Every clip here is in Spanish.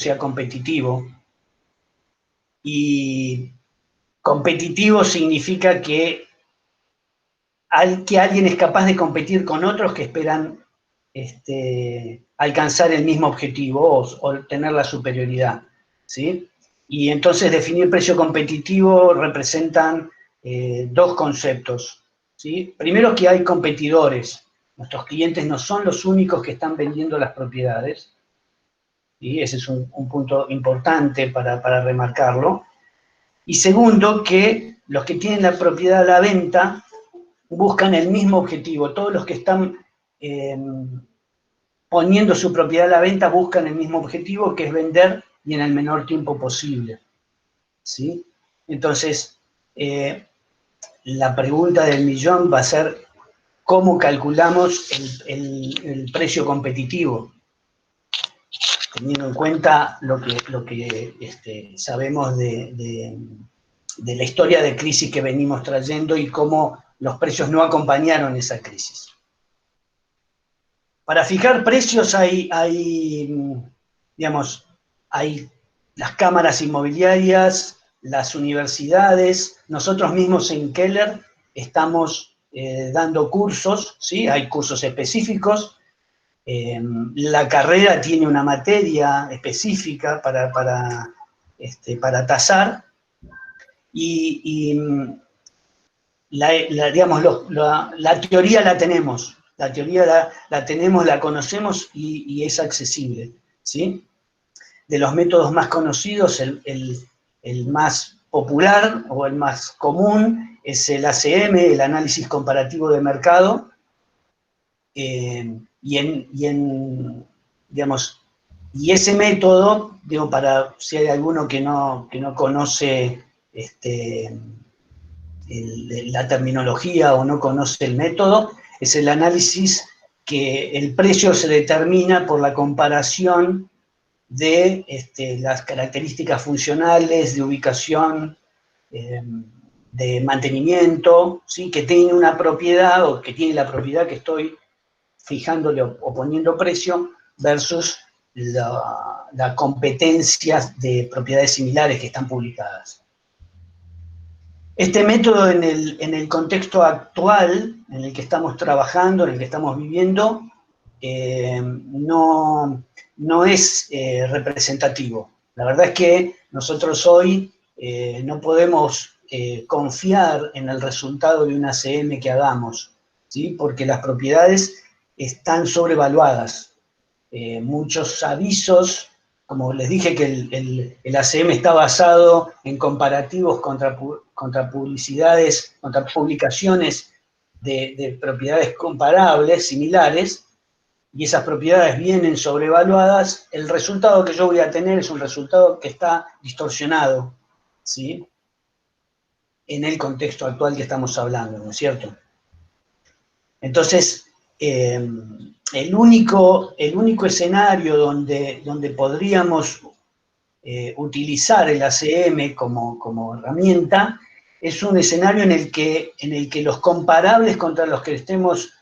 sea competitivo. Y competitivo significa que alguien es capaz de competir con otros que esperan alcanzar el mismo objetivo o tener la superioridad, ¿sí? Y entonces definir precio competitivo representan dos conceptos, ¿sí? Primero, que hay competidores. Nuestros clientes no son los únicos que están vendiendo las propiedades, y ese es un punto importante para remarcarlo. Y segundo, que los que tienen la propiedad a la venta buscan el mismo objetivo. Todos los que están poniendo su propiedad a la venta buscan el mismo objetivo, que es vender y en el menor tiempo posible, ¿sí? Entonces, la pregunta del millón va a ser: ¿cómo calculamos el precio competitivo? Teniendo en cuenta lo que sabemos de la historia de crisis que venimos trayendo y cómo los precios no acompañaron esa crisis. Para fijar precios hay las cámaras inmobiliarias, las universidades. Nosotros mismos en Keller estamos dando cursos, ¿sí? Hay cursos específicos. La carrera tiene una materia específica para tasar, y la teoría la tenemos. La teoría la tenemos, la conocemos y es accesible, ¿sí? De los métodos más conocidos, el más popular o el más común es el ACM, el análisis comparativo de mercado, y ese método, para si hay alguno que no conoce la terminología o no conoce el método, es el análisis que el precio se determina por la comparación de las características funcionales, de ubicación, de mantenimiento, ¿sí? Que tiene una propiedad, o que tiene la propiedad que estoy fijándole o poniendo precio, versus la competencia de propiedades similares que están publicadas. Este método, en el contexto actual en el que estamos trabajando, en el que estamos viviendo, no es representativo. La verdad es que nosotros hoy no podemos confiar en el resultado de una ACM que hagamos, ¿sí? Porque las propiedades están sobrevaluadas. Muchos avisos, como les dije, que el ACM está basado en comparativos contra publicidades, contra publicaciones de propiedades comparables, similares, y esas propiedades vienen sobrevaluadas. El resultado que yo voy a tener es un resultado que está distorsionado, ¿sí? En el contexto actual que estamos hablando, ¿no es cierto? Entonces, el único escenario donde podríamos utilizar el ACM como herramienta es un escenario en el que los comparables contra los que estemos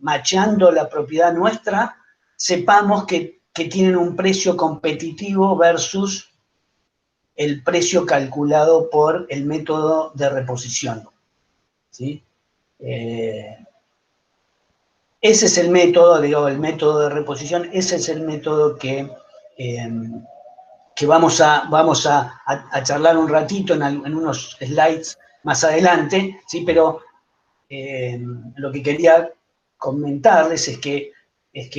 macheando la propiedad nuestra, sepamos que tienen un precio competitivo versus el precio calculado por el método de reposición, ¿sí? Ese es el método, el método de reposición. Ese es el método que vamos a charlar un ratito en unos slides más adelante, ¿sí? Pero lo que quería comentarles es que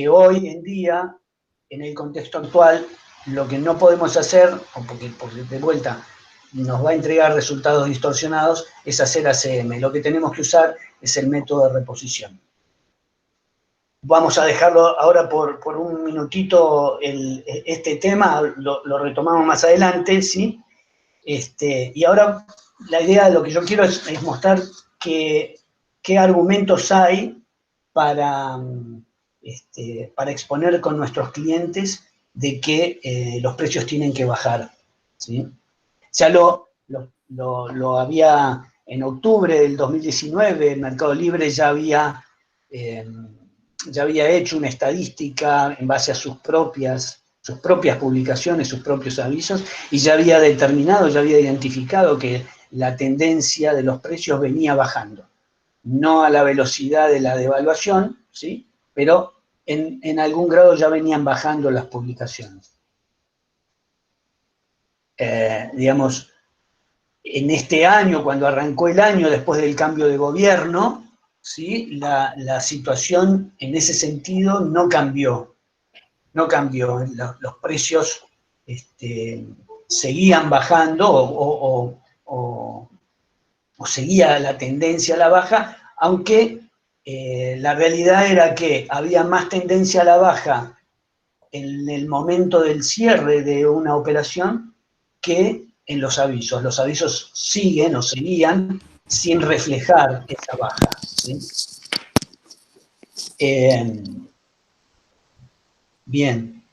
hoy en día, en el contexto actual, lo que no podemos hacer, porque de vuelta nos va a entregar resultados distorsionados, es hacer ACM. Lo que tenemos que usar es el método de reposición. Vamos a dejarlo ahora por un minutito este tema, lo retomamos más adelante, ¿sí? Y ahora la idea de lo que yo quiero es mostrar qué argumentos hay para exponer con nuestros clientes de que los precios tienen que bajar, ¿sí? Ya lo había en octubre del 2019, el Mercado Libre ya había hecho una estadística en base a sus propias sus propias publicaciones, sus propios avisos, y ya había determinado, ya había identificado que la tendencia de los precios venía bajando. No a la velocidad de la devaluación, ¿sí? Pero en algún grado ya venían bajando las publicaciones. Digamos, en este año, cuando arrancó el año, después del cambio de gobierno, ¿sí? La situación en ese sentido no cambió. No cambió. Los precios seguían bajando o seguía la tendencia a la baja, aunque la realidad era que había más tendencia a la baja en el momento del cierre de una operación que en los avisos. Los avisos siguen o seguían sin reflejar esa baja, ¿sí? Bien.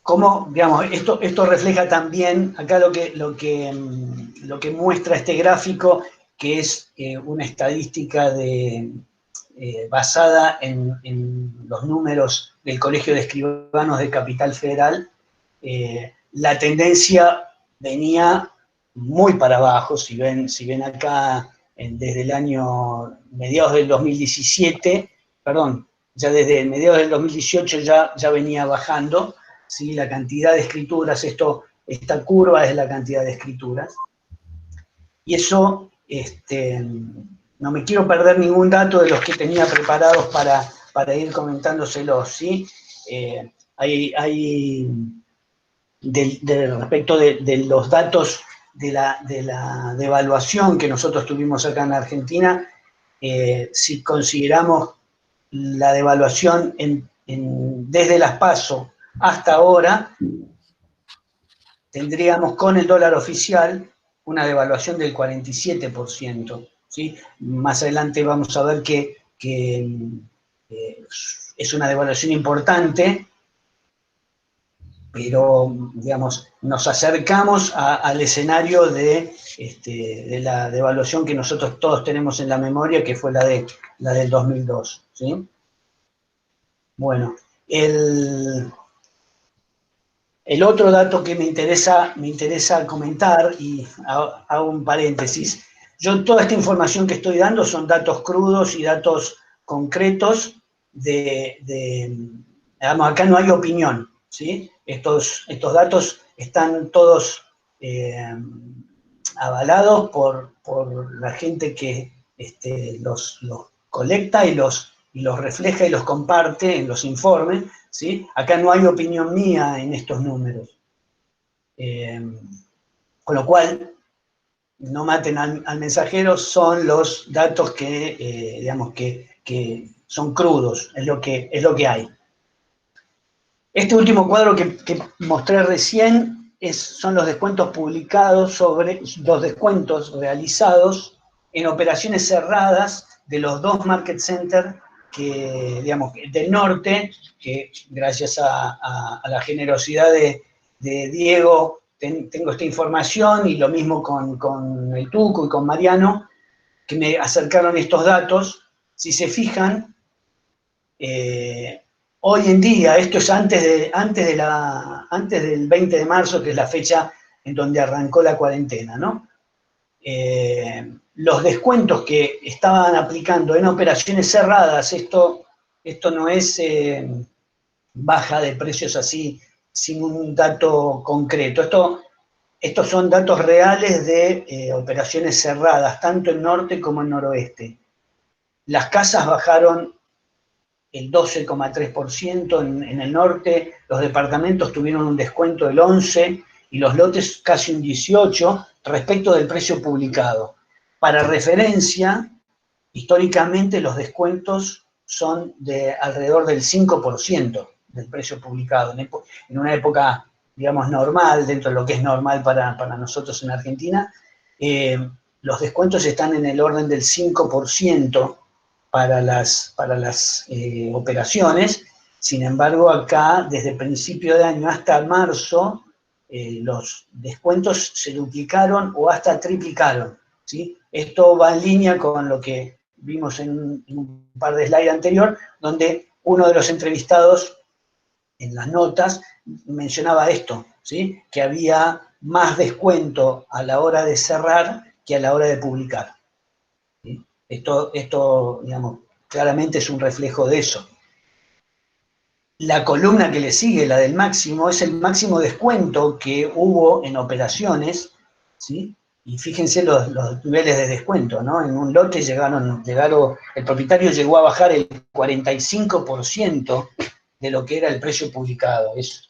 Como, digamos, esto refleja también, acá lo que muestra este gráfico, que es una estadística basada en los números del Colegio de Escribanos de Capital Federal. La tendencia venía muy para abajo, si ven acá desde el año mediados del 2017, perdón, ya desde mediados del 2018 ya venía bajando, ¿sí? La cantidad de escrituras, esta curva es la cantidad de escrituras, y eso, no me quiero perder ningún dato de los que tenía preparados para ir comentándoselos, ¿sí? Respecto de los datos de la devaluación que nosotros tuvimos acá en Argentina, si consideramos la devaluación desde las PASO hasta ahora, tendríamos con el dólar oficial una devaluación del 47%, ¿sí? Más adelante vamos a ver que es una devaluación importante, pero, digamos, nos acercamos al escenario de la devaluación que nosotros todos tenemos en la memoria, que fue la del 2002, ¿sí? Bueno, el otro dato que me interesa comentar, y hago un paréntesis, yo toda esta información que estoy dando son datos crudos y datos concretos digamos, acá no hay opinión, ¿sí? Estos datos están todos avalados por la gente que los colecta y los refleja y los comparte en los informes, ¿sí? Acá no hay opinión mía en estos números. Con lo cual, no maten al mensajero, son los datos que, digamos, que son crudos, es lo que hay. Este último cuadro que mostré recién son los descuentos publicados sobre los descuentos realizados en operaciones cerradas de los dos market centers digamos, del norte, que gracias a la generosidad de Diego tengo esta información, y lo mismo con el Tuco y con Mariano, que me acercaron estos datos. Si se fijan, hoy en día, esto es antes del 20 de marzo, que es la fecha en donde arrancó la cuarentena, ¿no? Los descuentos que estaban aplicando en operaciones cerradas, esto no es baja de precios así, sin un dato concreto. Estos son datos reales de operaciones cerradas, tanto en norte como en noroeste. Las casas bajaron el 12,3% en el norte, los departamentos tuvieron un descuento del 11% y los lotes casi un 18% respecto del precio publicado. Para referencia, históricamente los descuentos son de alrededor del 5% del precio publicado. En una época, digamos, normal, dentro de lo que es normal para nosotros en Argentina, los descuentos están en el orden del 5% para las operaciones. Sin embargo, acá, desde principio de año hasta marzo, los descuentos se duplicaron o hasta triplicaron, ¿sí? Esto va en línea con lo que vimos en un par de slides anterior, donde uno de los entrevistados en las notas mencionaba esto, ¿sí? Que había más descuento a la hora de cerrar que a la hora de publicar. ¿Sí? Esto, digamos, claramente es un reflejo de eso. La columna que le sigue, la del máximo, es el máximo descuento que hubo en operaciones, ¿sí? Y fíjense los niveles de descuento, ¿no? En un lote llegaron, el propietario llegó a bajar el 45% de lo que era el precio publicado. Es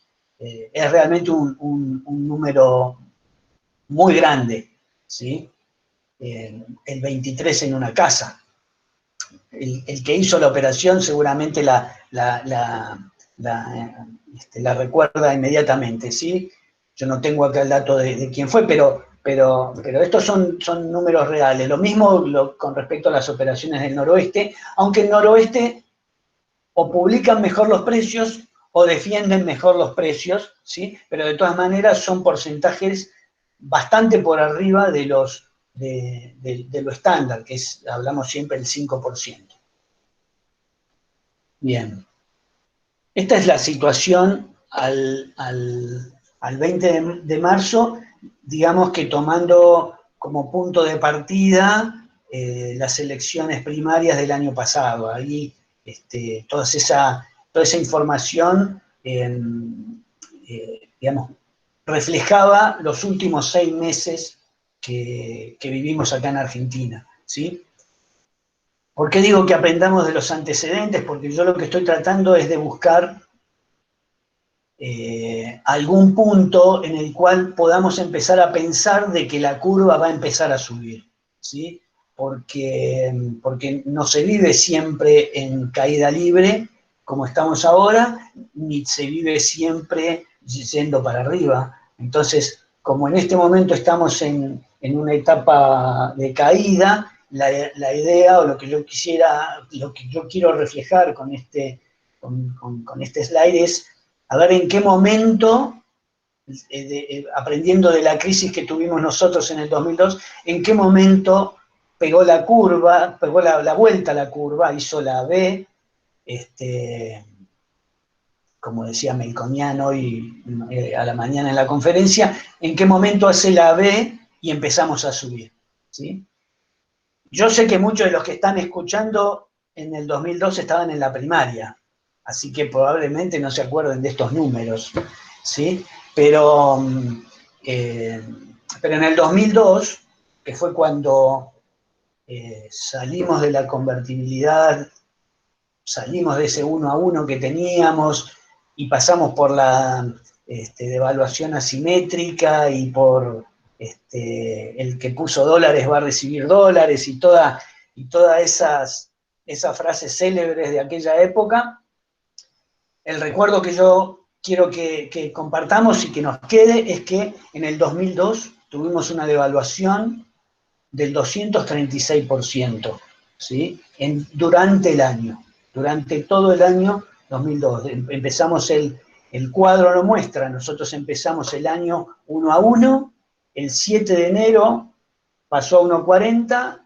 realmente un número muy grande, ¿sí? El 23 en una casa. El que hizo la operación seguramente la recuerda inmediatamente, ¿sí? Yo no tengo acá el dato de quién fue, pero estos son números reales. Lo mismo con respecto a las operaciones del noroeste, aunque el noroeste o publican mejor los precios o defienden mejor los precios, ¿sí? Pero de todas maneras son porcentajes bastante por arriba de lo estándar, que es, hablamos siempre, el 5%. Bien. Esta es la situación al 20 de marzo, digamos que tomando como punto de partida las elecciones primarias del año pasado. Ahí toda esa información, digamos, reflejaba los últimos 6 meses que vivimos acá en Argentina, ¿sí? ¿Por qué digo que aprendamos de los antecedentes? Porque yo lo que estoy tratando es de buscar algún punto en el cual podamos empezar a pensar de que la curva va a empezar a subir, ¿sí? Porque no se vive siempre en caída libre, como estamos ahora, ni se vive siempre yendo para arriba. Entonces, como en este momento estamos en una etapa de caída, la idea o lo que yo quiero reflejar con este slide es a ver en qué momento, aprendiendo de la crisis que tuvimos nosotros en el 2002, en qué momento pegó la curva, pegó la vuelta a la curva, hizo la V, como decía Melconian hoy a la mañana en la conferencia, en qué momento hace la V y empezamos a subir, ¿sí? Yo sé que muchos de los que están escuchando en el 2002 estaban en la primaria, así que probablemente no se acuerden de estos números, ¿sí? Pero en el 2002, que fue cuando salimos de la convertibilidad, salimos de ese 1 a 1 que teníamos y pasamos por la devaluación asimétrica y por el que puso dólares va a recibir dólares y todas esas frases célebres de aquella época. El recuerdo que yo quiero que compartamos y que nos quede es que en el 2002 tuvimos una devaluación del 236%, ¿sí? Durante el año, durante todo el año 2002. Empezamos el cuadro lo muestra, nosotros empezamos el año 1 a 1, el 7 de enero pasó a 1,40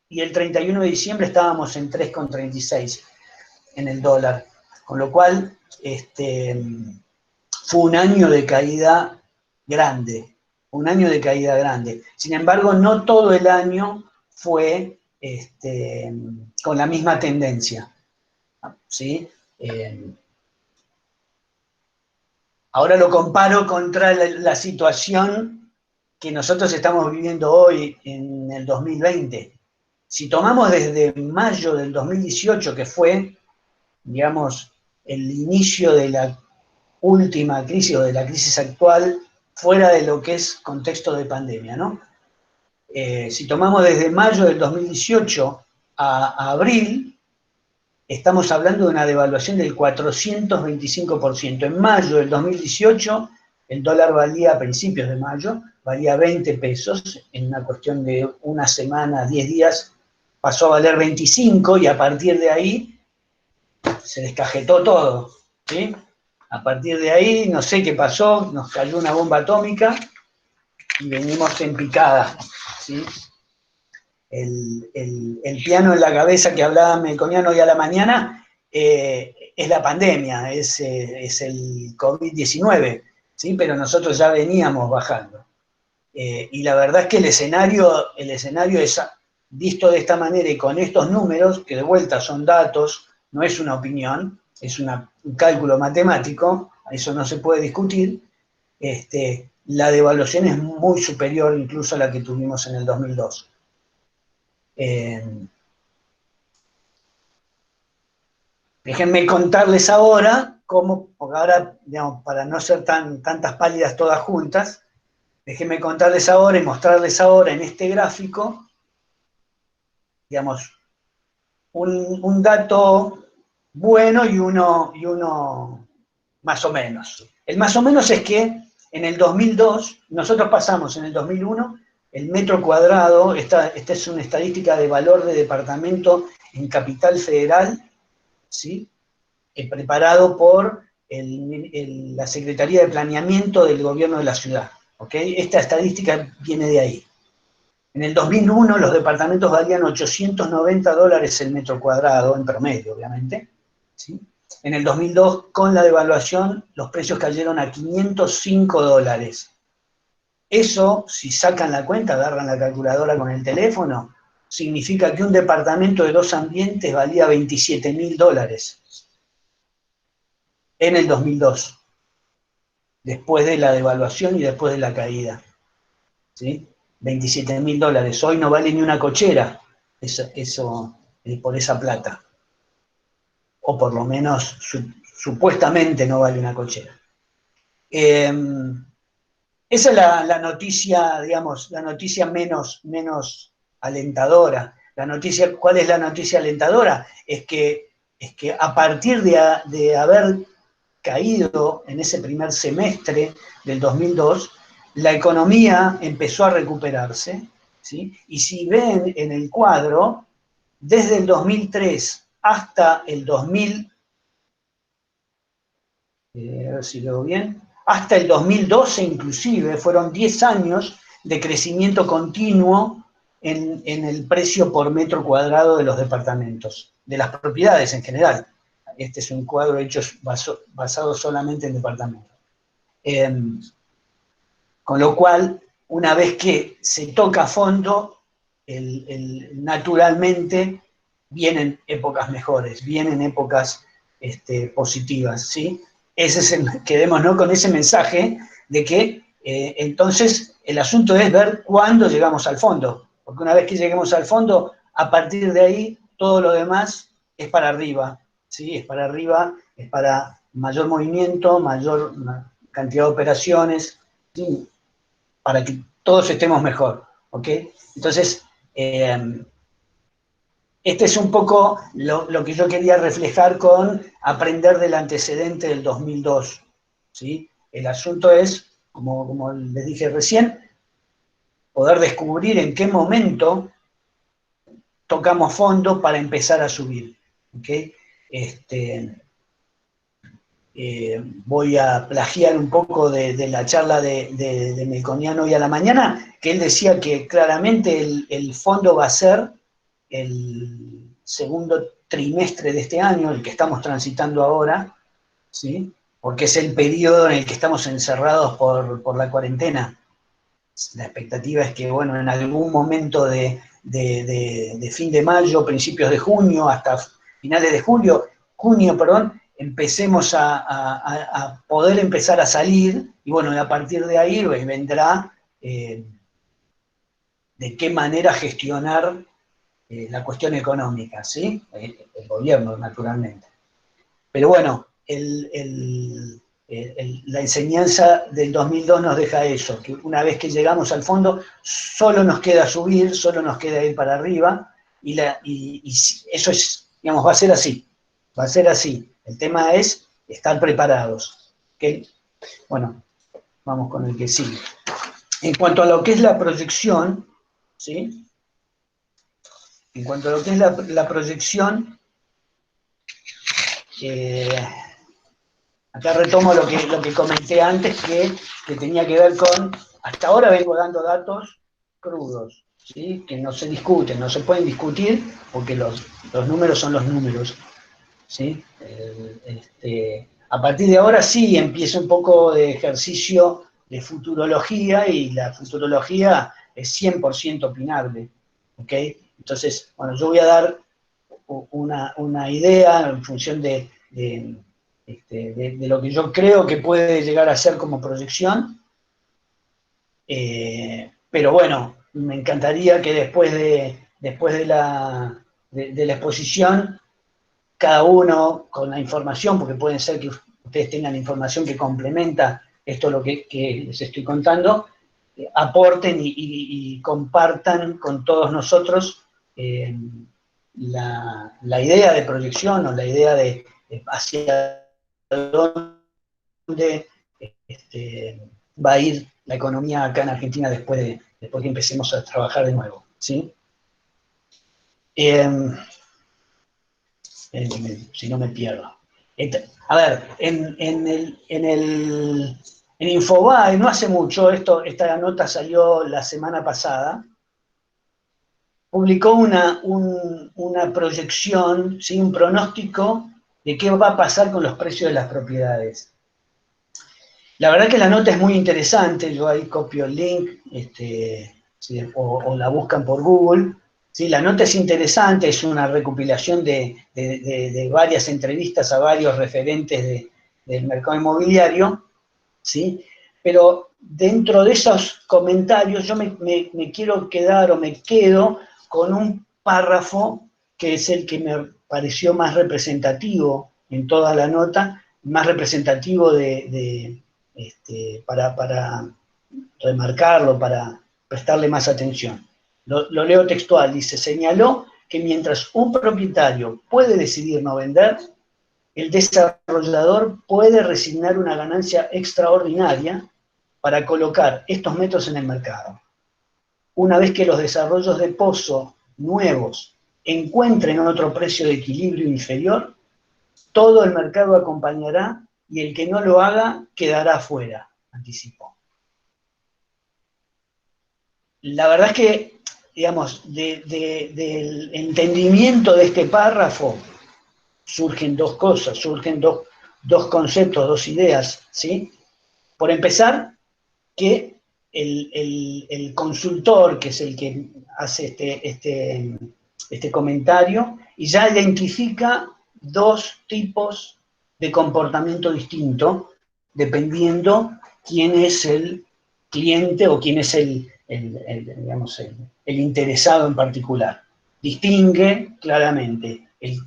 y el 31 de diciembre estábamos en 3,36 en el dólar, con lo cual fue un año de caída grande, Sin embargo, no todo el año fue con la misma tendencia, ¿sí? Ahora lo comparo contra la situación que nosotros estamos viviendo hoy en el 2020. Si tomamos desde mayo del 2018, que fue, digamos, el inicio de la última crisis o de la crisis actual, fuera de lo que es contexto de pandemia, ¿no? Si tomamos desde mayo del 2018 a abril, estamos hablando de una devaluación del 425%. En mayo del 2018, el dólar valía, a principios de mayo, valía 20 pesos, en una cuestión de una semana, 10 días, pasó a valer 25 y a partir de ahí se descajetó todo, ¿sí? A partir de ahí, no sé qué pasó, nos cayó una bomba atómica y venimos en picada, ¿sí? El piano en la cabeza que hablaba Melconian hoy a la mañana, es la pandemia, es el COVID-19, ¿sí? Pero nosotros ya veníamos bajando. Y la verdad es que el escenario es visto de esta manera y con estos números, que de vuelta son datos, no es una opinión, es un cálculo matemático, eso no se puede discutir, la devaluación es muy superior incluso a la que tuvimos en el 2002. Déjenme contarles ahora cómo, porque ahora, digamos, para no ser tantas pálidas todas juntas, déjenme contarles ahora y mostrarles ahora en este gráfico, digamos, un dato bueno y uno más o menos. El más o menos es que en el 2002, nosotros pasamos en el 2001, el metro cuadrado, esta es una estadística de valor de departamento en Capital Federal, ¿sí? Preparado por la Secretaría de Planeamiento del Gobierno de la Ciudad. ¿Okay? Esta estadística viene de ahí. En el 2001 los departamentos valían $890 el metro cuadrado, en promedio, obviamente. ¿Sí? En el 2002, con la devaluación, los precios cayeron a $505. Eso, si sacan la cuenta, agarran la calculadora con el teléfono, significa que un departamento de 2 ambientes valía $27.000 en el 2002, después de la devaluación y después de la caída. ¿Sí? $27.000. Hoy no vale ni una cochera eso por esa plata. O por lo menos supuestamente no vale una cochera. Esa es la noticia, digamos, la noticia menos alentadora. ¿Cuál es la noticia alentadora? Es que a partir de haber caído en ese primer semestre del 2002, la economía empezó a recuperarse, ¿sí? Y si ven en el cuadro, desde el 2003 hasta el 2000, a ver si lo veo bien, hasta el 2012 inclusive, fueron 10 años de crecimiento continuo en el precio por metro cuadrado de los departamentos, de las propiedades en general. Este es un cuadro hecho basado solamente en departamentos. Con lo cual, una vez que se toca a fondo, naturalmente vienen épocas mejores, vienen épocas positivas, ¿sí? Quedémonos con ese mensaje de que entonces el asunto es ver cuándo llegamos al fondo, porque una vez que lleguemos al fondo, a partir de ahí, todo lo demás es para arriba, ¿sí? Es para arriba, es para mayor movimiento, mayor cantidad de operaciones, ¿sí? Para que todos estemos mejor, ¿ok? Entonces, este es un poco lo que yo quería reflejar con aprender del antecedente del 2002, ¿sí? El asunto es, como les dije recién, poder descubrir en qué momento tocamos fondo para empezar a subir, ¿ok? Voy a plagiar un poco de la charla de Melconian hoy a la mañana, que él decía que claramente el fondo va a ser el segundo trimestre de este año, el que estamos transitando ahora, ¿sí? Porque es el periodo en el que estamos encerrados por la cuarentena. La expectativa es que, bueno, en algún momento de fin de mayo, principios de junio, hasta finales de junio, perdón, empecemos a poder empezar a salir, y bueno, a partir de ahí vendrá de qué manera gestionar la cuestión económica, ¿sí? El gobierno, naturalmente. Pero bueno, la enseñanza del 2002 nos deja eso, que una vez que llegamos al fondo, solo nos queda subir, solo nos queda ir para arriba, y eso es, digamos, va a ser así, va a ser así. El tema es estar preparados. ¿Okay? Bueno, vamos con el que sigue. En cuanto a lo que es la proyección, ¿sí? En cuanto a lo que es la proyección, acá retomo lo que comenté antes, que tenía que ver con, hasta ahora vengo dando datos crudos, ¿sí? Que no se discuten, no se pueden discutir, porque los números son los números. ¿sí? A partir de ahora sí empieza un poco de ejercicio de futurología, y la futurología es 100% opinable, ¿ok? Entonces, bueno, yo voy a dar una idea en función de lo que yo creo que puede llegar a ser como proyección, pero bueno, me encantaría que después de la exposición, cada uno con la información, porque pueden ser que ustedes tengan información que complementa esto lo que les estoy contando, aporten y compartan con todos nosotros la idea de proyección, o la idea de hacia dónde va a ir la economía acá en Argentina después que empecemos a trabajar de nuevo, ¿sí? Si no me pierdo. A ver, en Infobae, no hace mucho, esta nota salió la semana pasada, publicó una proyección, ¿sí? Un pronóstico de qué va a pasar con los precios de las propiedades. La verdad que la nota es muy interesante, yo ahí copio el link, ¿sí? o la buscan por Google. Sí, la nota es interesante, es una recopilación de varias entrevistas a varios referentes del mercado inmobiliario, ¿sí? Pero dentro de esos comentarios yo me quiero quedar, o me quedo con un párrafo que es el que me pareció más representativo en toda la nota, más representativo para remarcarlo, para prestarle más atención. Lo leo textual, dice: señaló que mientras un propietario puede decidir no vender, el desarrollador puede resignar una ganancia extraordinaria para colocar estos metros en el mercado. Una vez que los desarrollos de pozo nuevos encuentren otro precio de equilibrio inferior, todo el mercado acompañará, y el que no lo haga quedará afuera, anticipó. La verdad es que, digamos, del entendimiento de este párrafo surgen dos cosas, surgen dos conceptos, dos ideas, ¿sí? Por empezar, que el consultor, que es el que hace este comentario, y ya identifica dos tipos de comportamiento distinto, dependiendo quién es el cliente o quién es digamos, el interesado en particular. Distingue claramente el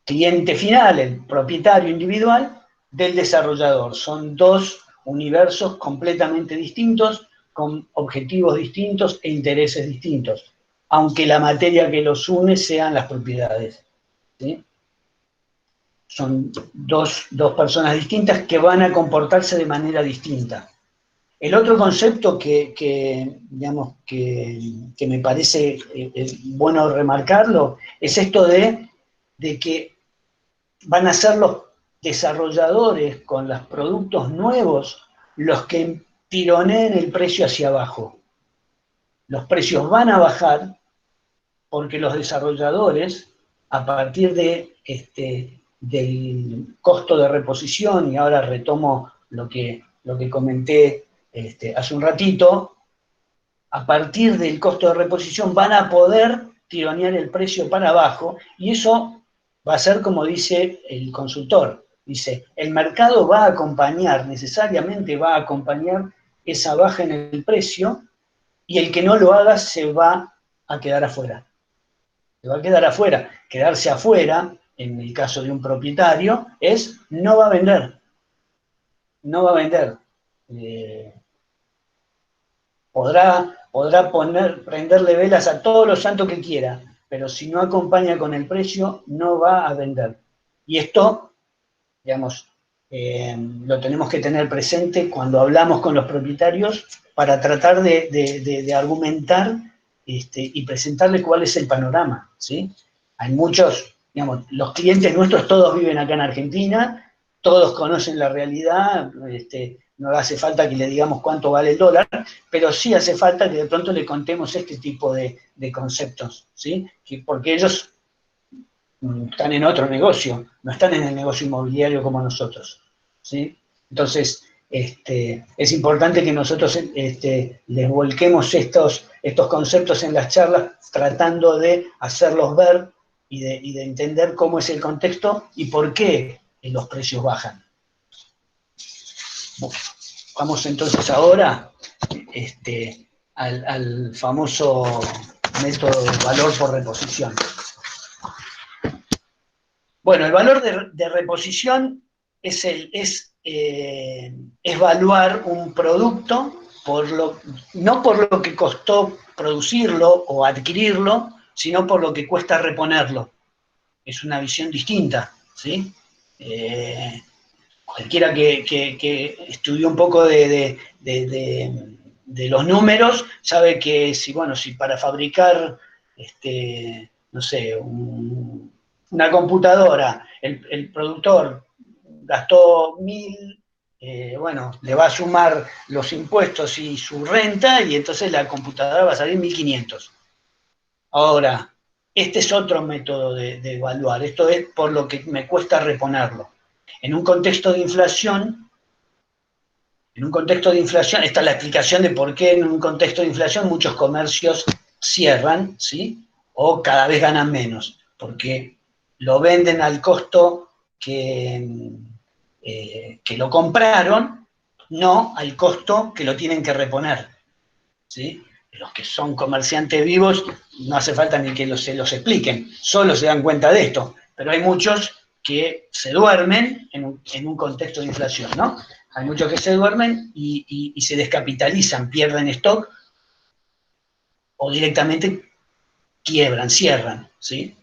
cliente final, el propietario individual, del desarrollador. Son dos universos completamente distintos, con objetivos distintos e intereses distintos, aunque la materia que los une sean las propiedades, ¿sí? Son dos personas distintas que van a comportarse de manera distinta. El otro concepto digamos, que me parece bueno remarcarlo es esto de que van a ser los desarrolladores con los productos nuevos los que tironeen el precio hacia abajo. Los precios van a bajar porque los desarrolladores, a partir del costo de reposición, y ahora retomo lo que comenté hace un ratito, a partir del costo de reposición van a poder tironear el precio para abajo, y eso va a ser como dice el consultor. Dice, el mercado va a acompañar, necesariamente va a acompañar esa baja en el precio, y el que no lo haga se va a quedar afuera. Se va a quedar afuera. Quedarse afuera, en el caso de un propietario, es no va a vender. No va a vender. Podrá prenderle velas a todos los santos que quiera, pero si no acompaña con el precio, no va a vender. Y esto, digamos, lo tenemos que tener presente cuando hablamos con los propietarios, para tratar de argumentar y presentarle cuál es el panorama, ¿sí? Hay muchos, digamos, los clientes nuestros todos viven acá en Argentina, todos conocen la realidad, no hace falta que le digamos cuánto vale el dólar, pero sí hace falta que de pronto le contemos este tipo de conceptos, ¿sí? Porque ellos están en otro negocio, no están en el negocio inmobiliario como nosotros, ¿sí? Entonces, es importante que nosotros les volquemos estos conceptos en las charlas, tratando de hacerlos ver y de entender cómo es el contexto y por qué los precios bajan. Vamos entonces ahora al famoso método de valor por reposición. Bueno, el valor de reposición es evaluar un producto no por lo que costó producirlo o adquirirlo, sino por lo que cuesta reponerlo. Es una visión distinta, ¿sí? Cualquiera que estudió un poco de los números sabe que si para fabricar, no sé, una computadora, el productor gastó 1.000, le va a sumar los impuestos y su renta, y entonces la computadora va a salir 1.500. Ahora, este es otro método de evaluar, esto es por lo que me cuesta reponerlo. En un contexto de inflación, esta es la explicación de por qué en un contexto de inflación muchos comercios cierran, ¿sí? O cada vez ganan menos, porque lo venden al costo que lo compraron, no al costo que lo tienen que reponer, ¿sí? Los que son comerciantes vivos no hace falta ni que se los expliquen, solo se dan cuenta de esto, pero hay muchos que se duermen en un contexto de inflación, ¿no? Hay muchos que se duermen y se descapitalizan, pierden stock o directamente quiebran, cierran, ¿sí?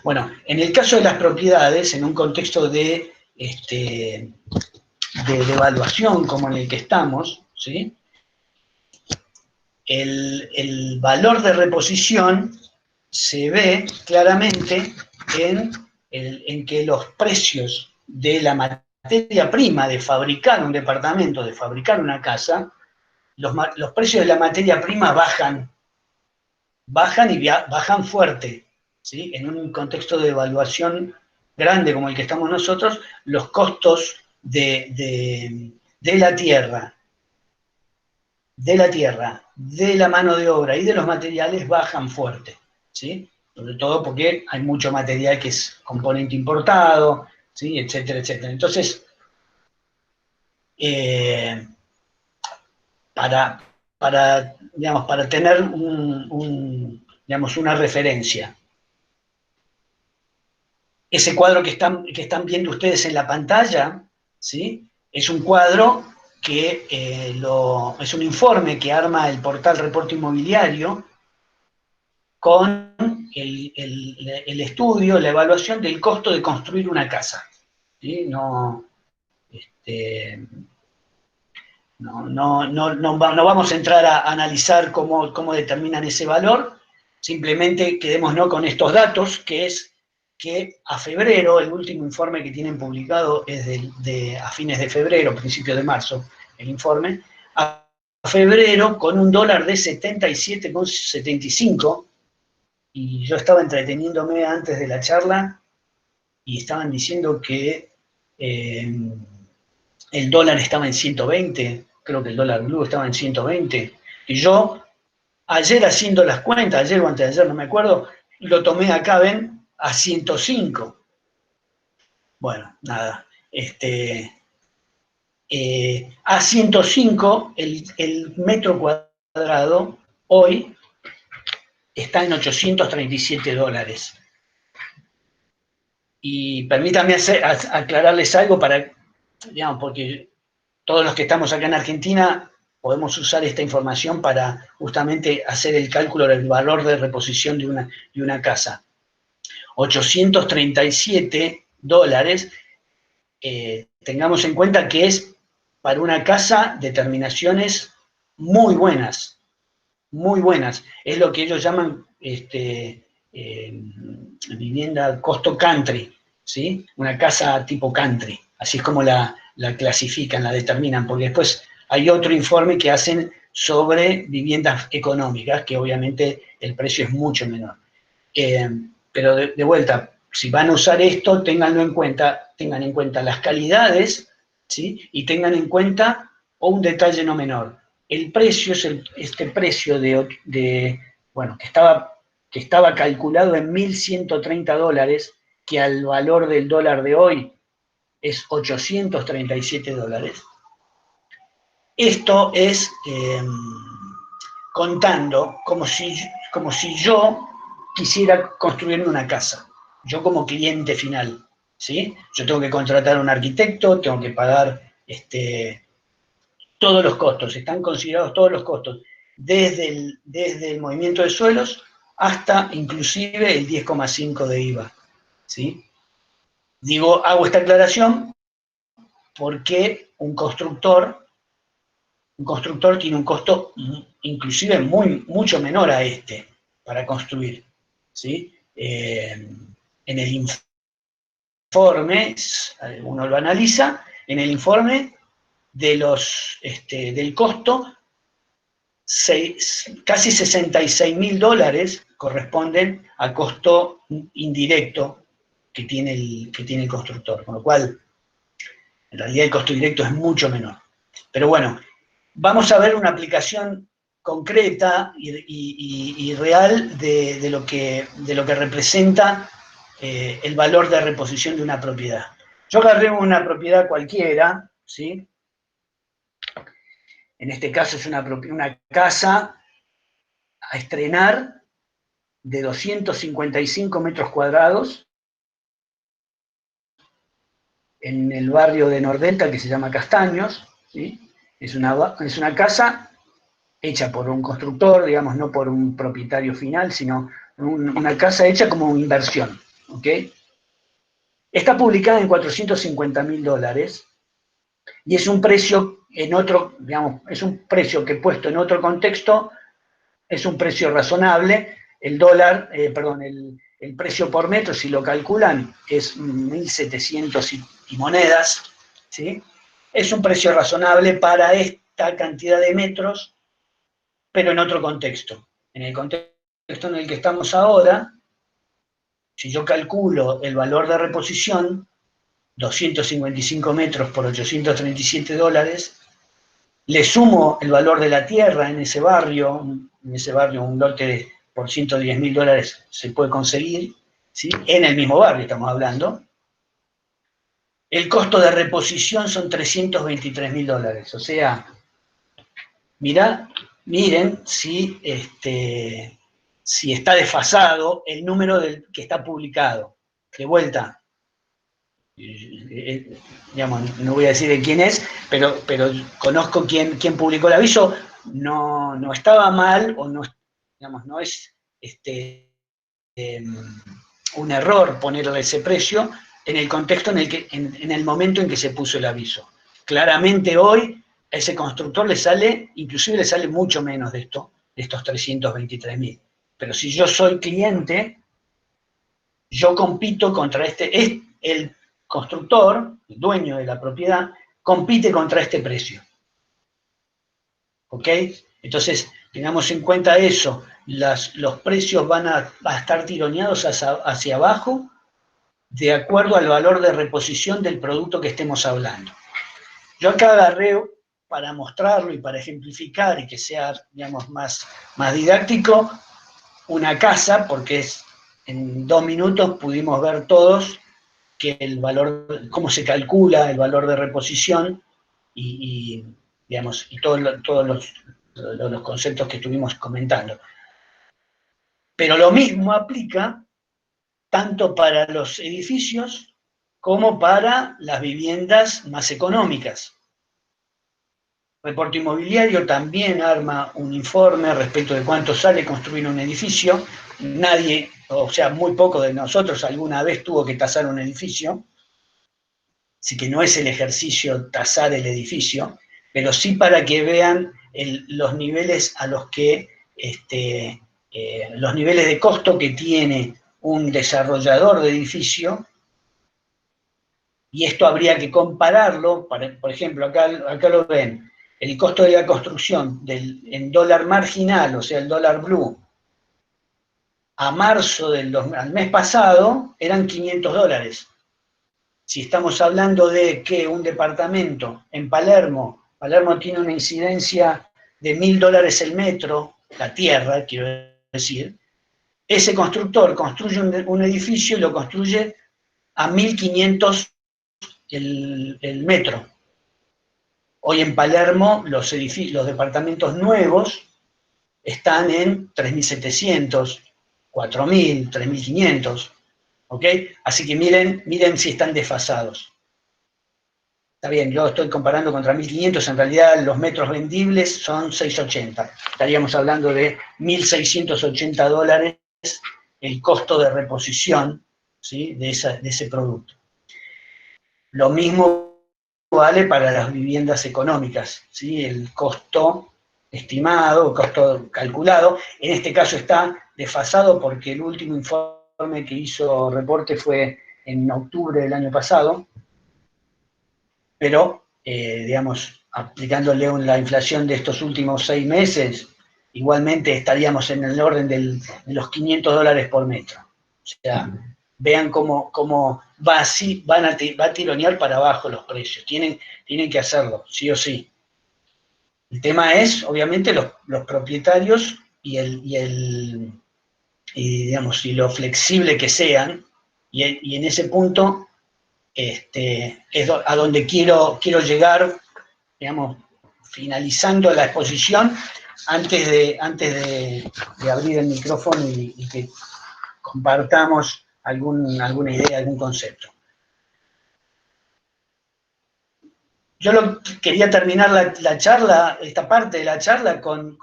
Bueno, en el caso de las propiedades, en un contexto de devaluación como en el que estamos, ¿sí? El valor de reposición se ve claramente en que los precios de la materia prima de fabricar un departamento, de fabricar una casa, los precios de la materia prima bajan y bajan fuerte, ¿sí? En un contexto de evaluación grande como el que estamos nosotros, los costos de la tierra, de la mano de obra y de los materiales bajan fuerte, ¿sí? Sobre todo porque hay mucho material que es componente importado, ¿sí? Etcétera, etcétera. Entonces, para tener una referencia, ese cuadro que están viendo ustedes en la pantalla, ¿sí? Es un cuadro que es un informe que arma el portal Reporte Inmobiliario con el estudio, la evaluación del costo de construir una casa, ¿sí? No vamos a entrar a analizar cómo determinan ese valor, simplemente quedémonos con estos datos, que es que a febrero, el último informe que tienen publicado es a fines de febrero, principios de marzo, el informe, a febrero, con un dólar de 77,75, y yo estaba entreteniéndome antes de la charla, y estaban diciendo que el dólar estaba en 120, creo que el dólar blue estaba en 120, y yo, ayer haciendo las cuentas, ayer o antes de ayer, no me acuerdo, lo tomé acá, ven, a 105. Bueno, nada, a 105 el metro cuadrado hoy está en 837 dólares. Y permítanme aclararles algo porque todos los que estamos acá en Argentina podemos usar esta información para justamente hacer el cálculo del valor de reposición de una casa. 837 dólares, tengamos en cuenta que es para una casa de terminaciones muy buenas, muy buenas. Es lo que ellos llaman vivienda costo country, ¿sí? Una casa tipo country, así es como la clasifican, la determinan, porque después hay otro informe que hacen sobre viviendas económicas, que obviamente el precio es mucho menor. Pero de vuelta, si van a usar esto, tengan en cuenta las calidades, ¿sí? Y tengan en cuenta un detalle no menor. El precio es este precio bueno, que estaba calculado en $1.130, que al valor del dólar de hoy es $837. Esto es contando como si yo quisiera construirme una casa, yo como cliente final, ¿sí? Yo tengo que contratar a un arquitecto, tengo que pagar todos los costos, están considerados todos los costos, desde el movimiento de suelos hasta inclusive el 10,5 de IVA, ¿sí? Hago esta aclaración porque un constructor tiene un costo inclusive mucho menor a este para construir, ¿sí? En el informe, uno lo analiza, en el informe del costo, casi $66.000 corresponden a costo indirecto que tiene el constructor, con lo cual, en realidad el costo directo es mucho menor. Pero bueno, vamos a ver una aplicación concreta y real de lo que representa el valor de reposición de una propiedad. Yo agarré una propiedad cualquiera, ¿sí? En este caso es una casa a estrenar de 255 metros cuadrados en el barrio de Nordelta, que se llama Castaños, ¿sí? Es una casa hecha por un constructor, digamos, no por un propietario final, sino una casa hecha como inversión, ¿ok? Está publicada en $450.000 y es un precio es un precio que puesto en otro contexto es un precio razonable. El dólar, el precio por metro, si lo calculan, es 1.700 y monedas, ¿sí? Es un precio razonable para esta cantidad de metros, pero en otro contexto. En el contexto en el que estamos ahora, si yo calculo el valor de reposición, 255 metros por $837, le sumo el valor de la tierra en ese barrio un lote por $110.000 se puede conseguir, ¿sí? En el mismo barrio estamos hablando. El costo de reposición son $323.000, o sea, miren si está desfasado el número que está publicado. De vuelta, digamos, no voy a decir de quién es, pero conozco quién publicó el aviso, no estaba mal, o no, digamos, no es un error ponerle ese precio en el contexto en el momento en que se puso el aviso. Claramente hoy a ese constructor inclusive le sale mucho menos de estos 323.000. Pero si yo soy cliente, yo compito contra el constructor, el dueño de la propiedad, compite contra este precio. ¿Ok? Entonces, tengamos en cuenta eso. Los precios van a estar tironeados hacia abajo de acuerdo al valor de reposición del producto que estemos hablando. Yo acá agarré, para mostrarlo y para ejemplificar y que sea, digamos, más didáctico, una casa, porque en 2 minutos pudimos ver todos que el valor, cómo se calcula el valor de reposición y todos los conceptos que estuvimos comentando. Pero lo mismo aplica tanto para los edificios como para las viviendas más económicas. Reporte Inmobiliario también arma un informe respecto de cuánto sale construir un edificio. Nadie, o sea, muy poco de nosotros alguna vez tuvo que tasar un edificio, así que no es el ejercicio tasar el edificio, pero sí para que vean los niveles a los que, los niveles de costo que tiene un desarrollador de edificio, y esto habría que compararlo, por ejemplo, acá lo ven, el costo de la construcción en dólar marginal, o sea, el dólar blue, a marzo al mes pasado eran $500. Si estamos hablando de que un departamento en Palermo tiene una incidencia de $1.000 el metro, la tierra, quiero decir, ese constructor construye un edificio y lo construye a 1.500 el metro. Hoy en Palermo los departamentos nuevos están en 3.700, 4.000, 3.500, ¿ok? Así que miren si están desfasados. Está bien, yo estoy comparando contra 1.500, en realidad los metros vendibles son 680. Estaríamos hablando de $1.680 el costo de reposición, ¿sí?, de ese producto. Lo mismo vale para las viviendas económicas, ¿sí? El costo estimado, costo calculado, en este caso está desfasado porque el último informe que hizo reporte fue en octubre del año pasado, pero, digamos, aplicándole la inflación de estos últimos 6 meses, igualmente estaríamos en el orden de los $500 por metro. O sea, vean cómo va a tironear para abajo los precios. Tienen que hacerlo, sí o sí. El tema es, obviamente, los propietarios y lo flexible que sean, y en ese punto es a donde quiero llegar, digamos, finalizando la exposición, antes de abrir el micrófono y que compartamos alguna idea, algún concepto. Yo quería terminar la charla, esta parte de la charla, con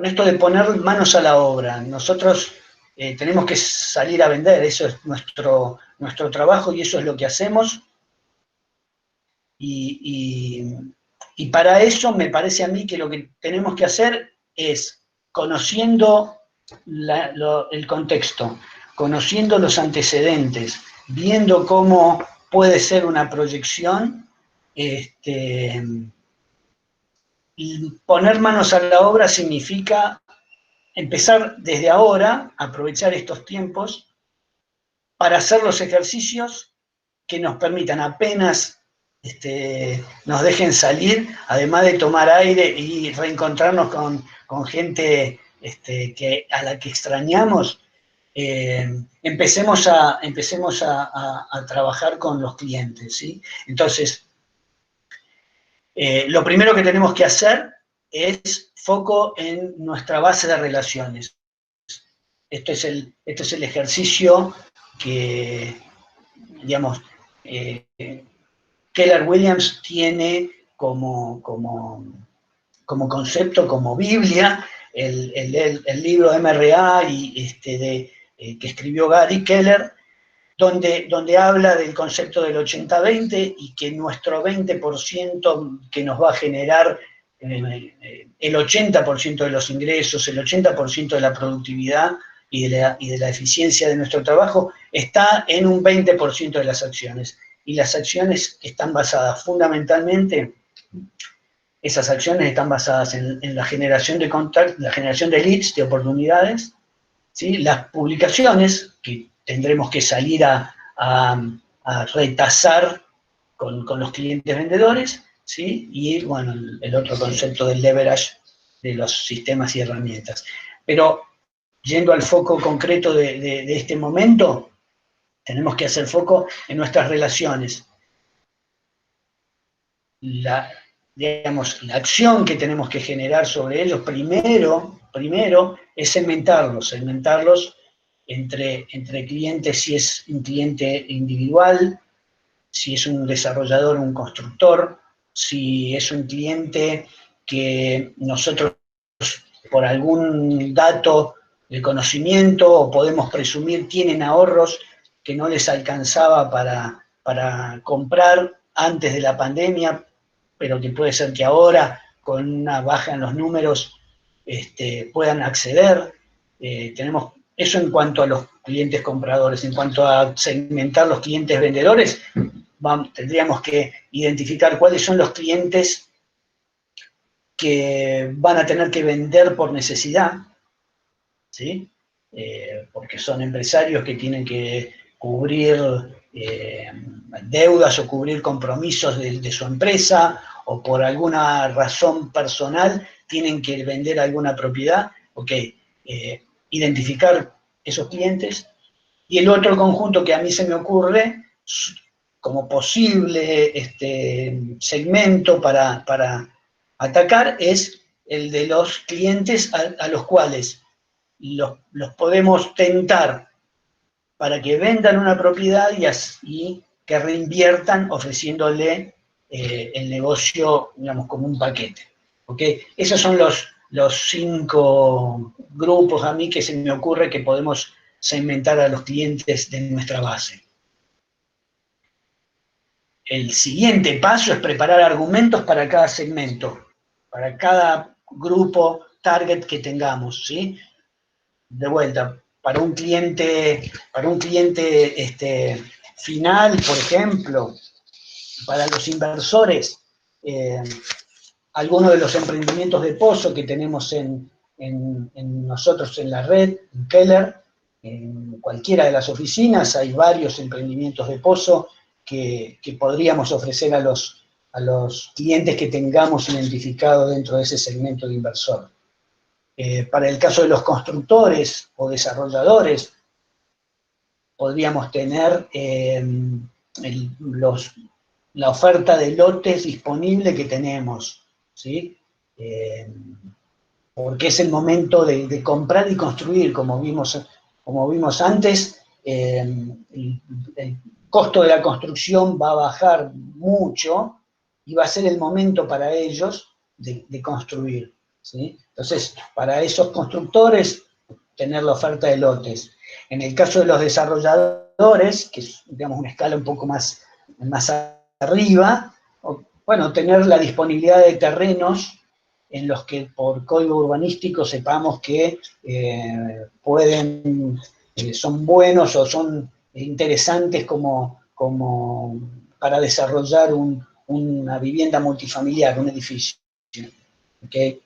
esto de poner manos a la obra. Nosotros tenemos que salir a vender, eso es nuestro trabajo y eso es lo que hacemos. Y para eso me parece a mí que lo que tenemos que hacer es, conociendo el contexto, conociendo los antecedentes, viendo cómo puede ser una proyección, y poner manos a la obra significa empezar desde ahora, aprovechar estos tiempos para hacer los ejercicios que nos permitan, apenas nos dejen salir, además de tomar aire y reencontrarnos con gente a la que extrañamos, empecemos a trabajar con los clientes, ¿sí? Entonces, lo primero que tenemos que hacer es foco en nuestra base de relaciones. Este es el ejercicio que, digamos, Keller Williams tiene como concepto, como Biblia, el libro MRA que escribió Gary Keller, donde habla del concepto del 80-20 y que nuestro 20% que nos va a generar el 80% de los ingresos, el 80% de la productividad y de la eficiencia de nuestro trabajo, está en un 20% de las acciones. Y las acciones están basadas fundamentalmente, esas acciones están basadas en la generación de contactos, la generación de leads, de oportunidades, ¿sí? Las publicaciones, que tendremos que salir a retazar con los clientes vendedores, ¿sí? Y, bueno, el otro concepto del leverage de los sistemas y herramientas. Pero, yendo al foco concreto de este momento, tenemos que hacer foco en nuestras relaciones. La acción que tenemos que generar sobre ellos, primero es segmentarlos entre clientes, si es un cliente individual, si es un desarrollador, un constructor, si es un cliente que nosotros, por algún dato de conocimiento o podemos presumir, tienen ahorros que no les alcanzaba para comprar antes de la pandemia, pero que puede ser que ahora, con una baja en los números, puedan acceder. Tenemos eso en cuanto a los clientes compradores. En cuanto a segmentar los clientes vendedores, tendríamos que identificar cuáles son los clientes que van a tener que vender por necesidad, ¿sí? porque son empresarios que tienen que cubrir deudas o cubrir compromisos de su empresa, o por alguna razón personal tienen que vender alguna propiedad. Ok, identificar esos clientes. Y el otro conjunto que a mí se me ocurre como posible segmento para atacar es el de los clientes a los cuales los podemos tentar para que vendan una propiedad y que reinviertan ofreciéndole el negocio, digamos, como un paquete. ¿Okay? Esos son los 5 grupos a mí que se me ocurre que podemos segmentar a los clientes de nuestra base. El siguiente paso es preparar argumentos para cada segmento, para cada grupo target que tengamos, ¿sí? De vuelta, para un cliente final, por ejemplo, para los inversores, algunos de los emprendimientos de pozo que tenemos en nosotros en la red, en Keller, en cualquiera de las oficinas, hay varios emprendimientos de pozo que podríamos ofrecer a los clientes que tengamos identificados dentro de ese segmento de inversor. Para el caso de los constructores o desarrolladores, podríamos tener la oferta de lotes disponible que tenemos, ¿sí? Porque es el momento de comprar y construir, como vimos antes, el costo de la construcción va a bajar mucho y va a ser el momento para ellos de construir, ¿sí? Entonces, para esos constructores, tener la oferta de lotes. En el caso de los desarrolladores, que es, digamos, una escala un poco más arriba, bueno, tener la disponibilidad de terrenos en los que por código urbanístico sepamos que son buenos o son interesantes como para desarrollar una vivienda multifamiliar, un edificio. ¿Okay?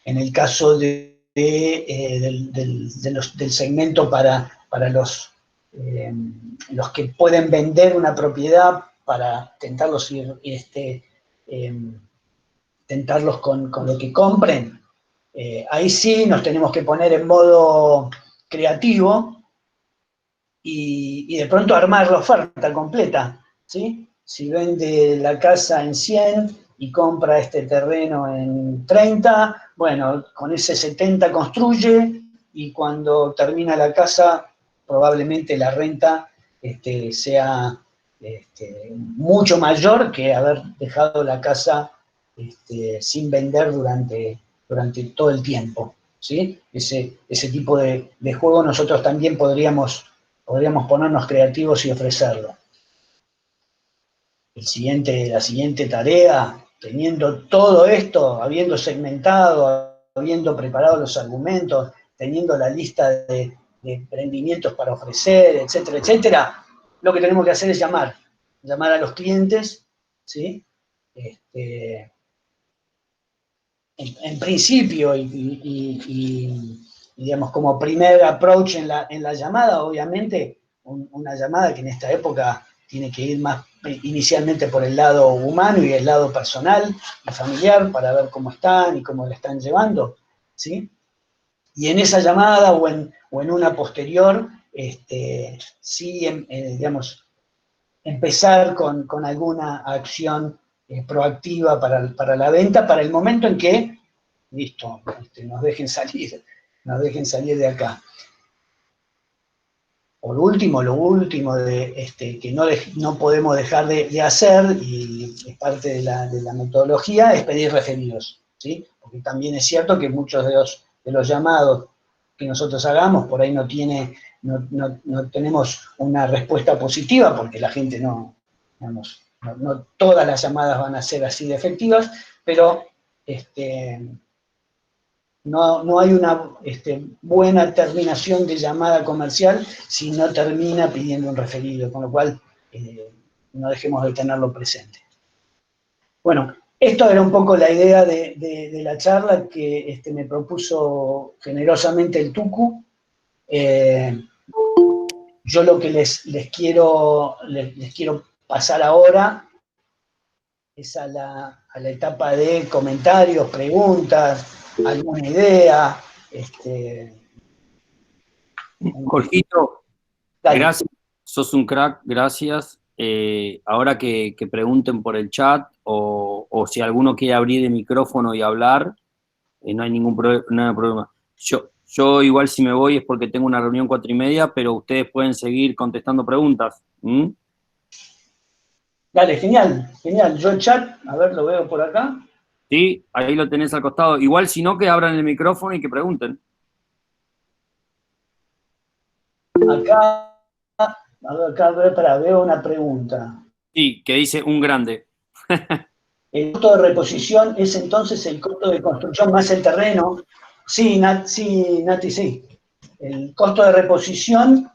En el caso del segmento para los que pueden vender una propiedad para tentarlos tentarlos con lo que compren, ahí sí nos tenemos que poner en modo creativo y de pronto armar la oferta completa, ¿sí? Si vende la casa en 100 y compra este terreno en 30, bueno, con ese 70 construye y cuando termina la casa probablemente la renta sea mucho mayor que haber dejado la casa sin vender durante todo el tiempo, ¿sí? Ese tipo de juego nosotros también podríamos ponernos creativos y ofrecerlo. La siguiente tarea, teniendo todo esto, habiendo segmentado, habiendo preparado los argumentos, teniendo la lista de emprendimientos para ofrecer, etcétera, etcétera, lo que tenemos que hacer es llamar a los clientes, ¿sí? En principio, y digamos, como primer approach en la llamada, obviamente, una llamada que en esta época tiene que ir más inicialmente por el lado humano y el lado personal y familiar para ver cómo están y cómo le están llevando, ¿sí? Y en esa llamada o en una posterior, sí, digamos, empezar con alguna acción proactiva para la venta, para el momento en que, listo, nos dejen salir de acá. Por último, lo último que no podemos dejar de hacer, y es parte de la metodología, es pedir referidos, ¿sí? Porque también es cierto que muchos de los llamados que nosotros hagamos, por ahí no tenemos una respuesta positiva, porque la gente no todas las llamadas van a ser así de efectivas, pero no hay una buena terminación de llamada comercial si no termina pidiendo un referido, con lo cual no dejemos de tenerlo presente. Bueno, esto era un poco la idea de la charla que me propuso generosamente el Tucu. Yo lo que les quiero pasar ahora es a la etapa de comentarios, preguntas, alguna idea. Jorgito, Dale. gracias, sos un crack, gracias. Ahora que pregunten por el chat o si alguno quiere abrir el micrófono y hablar, no hay ningún problema. Yo igual si me voy es porque tengo una reunión 4:30, pero ustedes pueden seguir contestando preguntas. ¿Mm? Dale, genial, genial. Yo el chat, a ver, lo veo por acá. Sí, ahí lo tenés al costado. Igual si no, que abran el micrófono y que pregunten. Acá, a ver, acá veo una pregunta. Sí, que dice un grande. ¿El costo de reposición es entonces el costo de construcción más el terreno? Sí, Nati, sí. El costo de reposición